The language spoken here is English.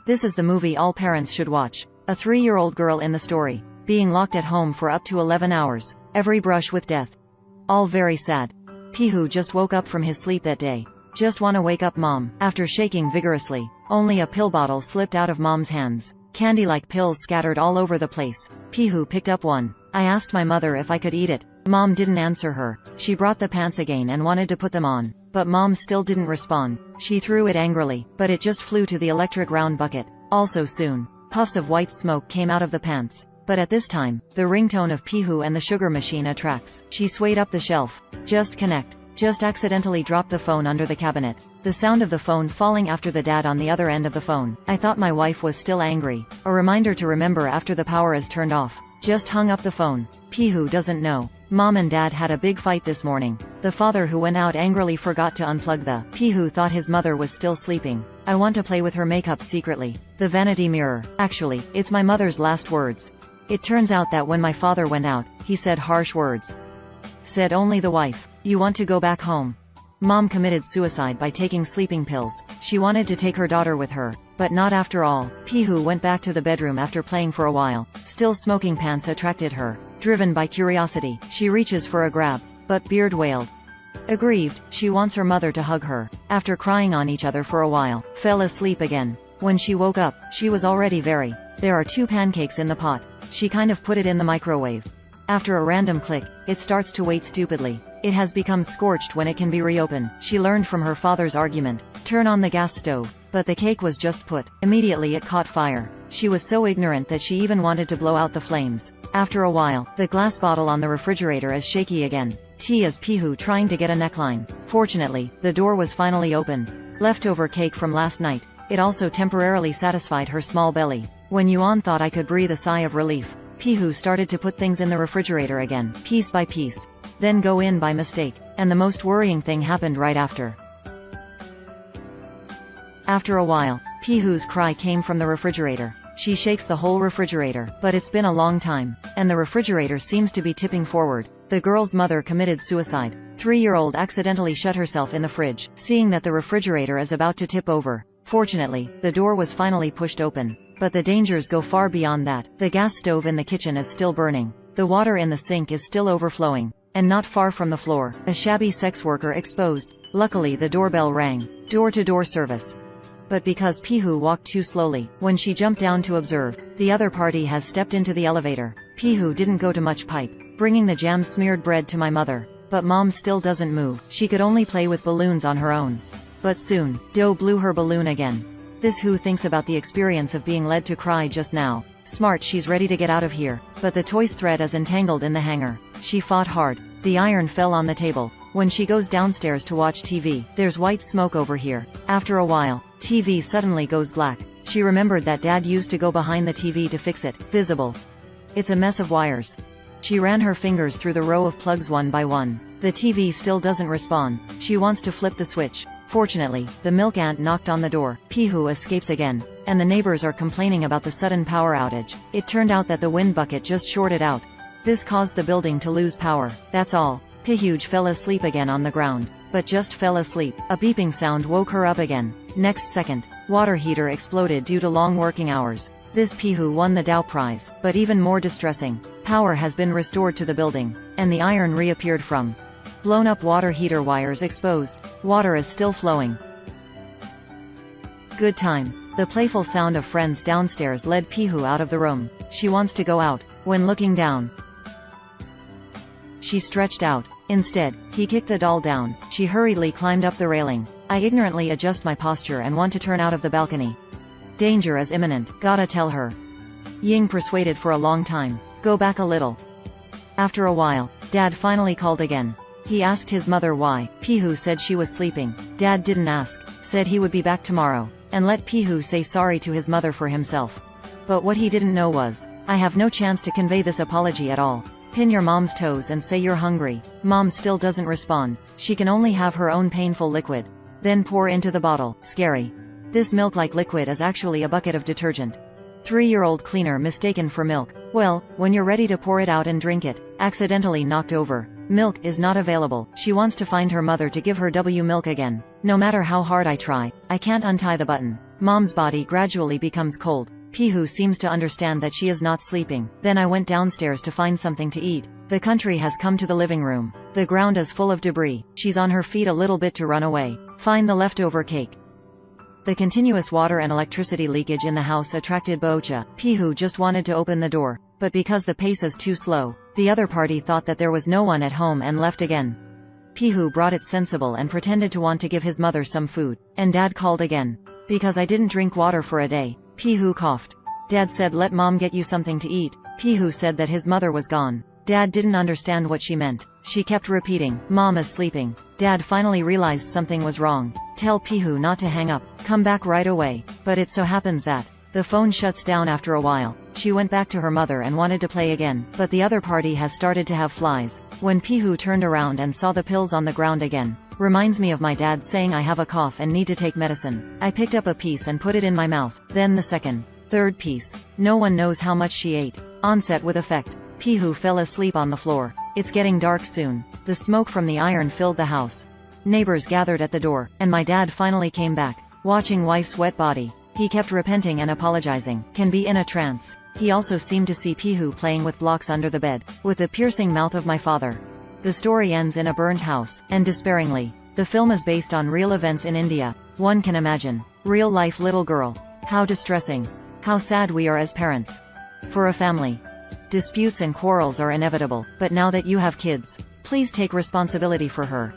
This is the movie all parents should watch. A 3-year-old girl in the story, being locked at home for up to 11 hours, every brush with death. All very sad. Pihu just woke up from his sleep that day. Just wanna wake up mom. After shaking vigorously, only a pill bottle slipped out of mom's hands. Candy-like pills scattered all over the place. Pihu picked up one. I asked my mother if I could eat it. Mom didn't answer her. She brought the pants again and wanted to put them on. But mom still didn't respond. She threw it angrily, but it just flew to the electric round bucket. Also soon, puffs of white smoke came out of the pants. But at this time, the ringtone of Pihu and the sugar machine attracts. She swayed up the shelf. Just connect. Just accidentally dropped the phone under the cabinet. The sound of the phone falling after the dad on the other end of the phone. I thought my wife was still angry. A reminder to remember after the power is turned off. Just hung up the phone. Pihu doesn't know. Mom and dad had a big fight this morning. The father who went out angrily forgot to unplug the. Pihu thought his mother was still sleeping. I want to play with her makeup secretly. The vanity mirror. Actually, it's my mother's last words. It turns out that when my father went out, he said harsh words. Said only the wife. You want to go back home? Mom committed suicide by taking sleeping pills. She wanted to take her daughter with her, but not after all. Pihu went back to the bedroom after playing for a while. Still smoking pants attracted her. Driven by curiosity, she reaches for a grab, but Beard wailed. Aggrieved, she wants her mother to hug her. After crying on each other for a while, fell asleep again. When she woke up, she was already very. There are 2 pancakes in the pot. She kind of put it in the microwave. After a random click, it starts to wait stupidly. It has become scorched when it can be reopened. She learned from her father's argument. Turn on the gas stove. But the cake was just put. Immediately it caught fire. She was so ignorant that she even wanted to blow out the flames. After a while, the glass bottle on the refrigerator is shaky again. Tea is Pihu trying to get a neckline. Fortunately, the door was finally open. Leftover cake from last night. It also temporarily satisfied her small belly. When Yuan thought I could breathe a sigh of relief, Pihu started to put things in the refrigerator again, piece by piece. Then go in by mistake. And the most worrying thing happened right after. After a while, Pihu's cry came from the refrigerator. She shakes the whole refrigerator, but it's been a long time, and the refrigerator seems to be tipping forward. The girl's mother committed suicide. 3-year-old accidentally shut herself in the fridge, seeing that the refrigerator is about to tip over. Fortunately, the door was finally pushed open. But the dangers go far beyond that. The gas stove in the kitchen is still burning. The water in the sink is still overflowing. And not far from the floor, a shabby sex worker exposed. Luckily the doorbell rang. Door-to-door service. But because Pihu walked too slowly, when she jumped down to observe, the other party has stepped into the elevator. Pihu didn't go to much pipe, bringing the jam-smeared bread to my mother. But mom still doesn't move. She could only play with balloons on her own. But soon, Do blew her balloon again. This who thinks about the experience of being led to cry just now. Smart, she's ready to get out of here. But the toy's thread is entangled in the hanger. She fought hard. The iron fell on the table. When she goes downstairs to watch TV, there's white smoke over here. After a while, TV suddenly goes black. She remembered that dad used to go behind the TV to fix it. Visible. It's a mess of wires. She ran her fingers through the row of plugs one by one. The TV still doesn't respond. She wants to flip the switch. Fortunately, the milk ant knocked on the door. Pihu escapes again, and the neighbors are complaining about the sudden power outage. It turned out that the wind bucket just shorted out. This caused the building to lose power. That's all. Pihu fell asleep again on the ground. But just fell asleep. A beeping sound woke her up again. Next second, water heater exploded due to long working hours. This Pihu won the Dow prize. But even more distressing, power has been restored to the building, and the iron reappeared from blown up water heater wires exposed. Water is still flowing. Good time. The playful sound of friends downstairs led Pihu out of the room. She wants to go out. When looking down, she stretched out. Instead, he kicked the doll down. She hurriedly climbed up the railing. I ignorantly adjust my posture and want to turn out of the balcony. Danger is imminent. Gotta tell her. Ying persuaded for a long time. Go back a little. After a while, Dad finally called again. He asked his mother why. Pihu said she was sleeping. Dad didn't ask. Said he would be back tomorrow. And let Pihu say sorry to his mother for himself. But what he didn't know was, I have no chance to convey this apology at all. Pin your mom's toes and say you're hungry. Mom still doesn't respond. She can only have her own painful liquid. Then pour into the bottle. Scary. This milk-like liquid is actually a bucket of detergent. 3-year-old cleaner mistaken for milk. Well, when you're ready to pour it out and drink it, accidentally knocked over. Milk is not available. She wants to find her mother to give her milk again. No matter how hard I try, I can't untie the button. Mom's body gradually becomes cold. Pihu seems to understand that she is not sleeping. Then I went downstairs to find something to eat. The country has come to the living room. The ground is full of debris. She's on her feet a little bit to run away. Find the leftover cake. The continuous water and electricity leakage in the house attracted Bocha. Pihu just wanted to open the door, but because the pace is too slow, the other party thought that there was no one at home and left again. Pihu brought it sensible and pretended to want to give his mother some food, and Dad called again. Because I didn't drink water for a day. Pihu coughed. Dad said let Mom get you something to eat. Pihu said that his mother was gone. Dad didn't understand what she meant. She kept repeating, Mom is sleeping. Dad finally realized something was wrong. Tell Pihu not to hang up. Come back right away. But it so happens that the phone shuts down after a while. She went back to her mother and wanted to play again, but the other party has started to have flies. When Pihu turned around and saw the pills on the ground again. Reminds me of my dad saying I have a cough and need to take medicine. I picked up a piece and put it in my mouth. Then the second, third piece. No one knows how much she ate. Onset with effect. Pihu fell asleep on the floor. It's getting dark soon. The smoke from the iron filled the house. Neighbors gathered at the door, and my dad finally came back. Watching wife's wet body, he kept repenting and apologizing. Can be in a trance. He also seemed to see Pihu playing with blocks under the bed, with the piercing mouth of my father. The story ends in a burned house, and despairingly. The film is based on real events in India. One can imagine. Real-life little girl. How distressing. How sad we are as parents. For a family. Disputes and quarrels are inevitable, but now that you have kids, please take responsibility for her.